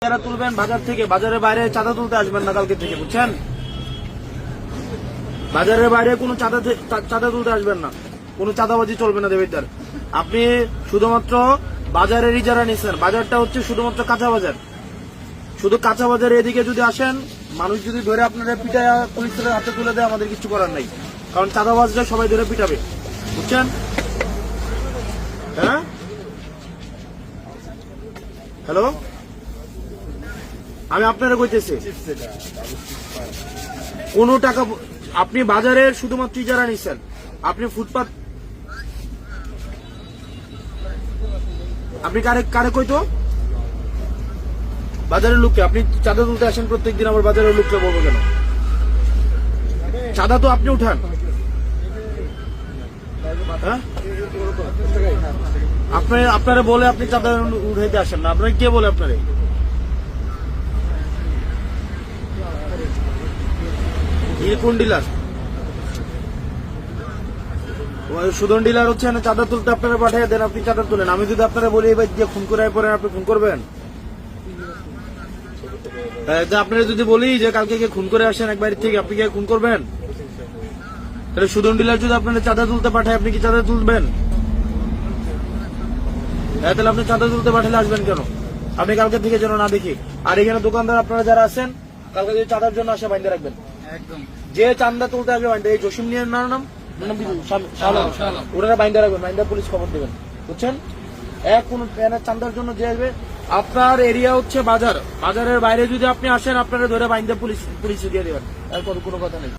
যারা তুলবেন বাজার থেকে, বাজারের বাইরে চাঁদা তুলতে আসবেন না কালকে থেকে, বুঝছেন? বাজারের বাইরে কোনো চাঁদা তুলতে আসবেন না, কোনো চাঁদাবাজি চলবে না দেবিদার। আপনি শুধুমাত্র বাজারেরই যারা নিচ্ছেন, বাজারটা হচ্ছে শুধুমাত্র কাঁচা বাজার, শুধু কাঁচা বাজারে এদিকে যদি আসেন, মানুষ যদি ধরে আপনারা পিটায় পুলিশের হাতে তুলে দেয়, আমাদের কিছু করার নাই, কারণ চাঁদাবাজরা সবাই ধরে পিটাবে, বুঝছেন? হ্যাঁ, হ্যালো, আমি আপনারা কইতেছি কোন টাকা আপনি বাজারের শুধুমাত্র যারা নিচ্ছেন, আপনি ফুটপাত, আপনি কারে কইতো বাজারের লোককে আপনি চাঁদা তুলতে আসেন প্রত্যেকদিন, আমার বাজারের লোককে বলবো কেন? চাঁদা তো আপনি উঠান, হ্যাঁ? আপনারা বলে আপনি চাঁদা উঠাইতে আসেন না, আপনারা কে বলে? আপনারে কোন ডিলার? সুদন ডিলার হচ্ছে না, চাঁদা তুলতে আপনারা পাঠিয়ে দেন, আপনি চাঁদা তুলেন। আমি যদি আপনারা বলি এবার দিয়ে খুন করে পরে আপনি খুন করবেন? আপনারা যদি বলি যে কালকে গিয়ে খুন করে আসেন এক বাড়ি থেকে, আপনি গিয়ে খুন করবেন? তাহলে সুদন ডিলার যদি আপনারা চাঁদা তুলতে পাঠায়, আপনি কি চাঁদা তুলবেন? তাহলে আপনি চাঁদা তুলতে পাঠালে আসবেন কেন? আপনি কালকে থেকে যেন না দেখি। আর এখানে দোকানদার আপনারা যারা আছেন, কালকে যদি চাঁদার জন্য আসে বাইন্দা রাখবেন, যে চাঁদা তুলতে আসবে বাইন্দা, এই জসিম নিয়ে নাম ওনারা বাইন্দা রাখবেন, বাইন্দা পুলিশ খবর দেবেন, বুঝছেন? কোন চাঁদার জন্য যে আসবে, আপনার এরিয়া হচ্ছে বাজার, বাজারের বাইরে যদি আপনি আসেন, আপনারা ধরে বাইন্দা পুলিশ দিয়ে দেবেন, আর কোনো কথা নেই।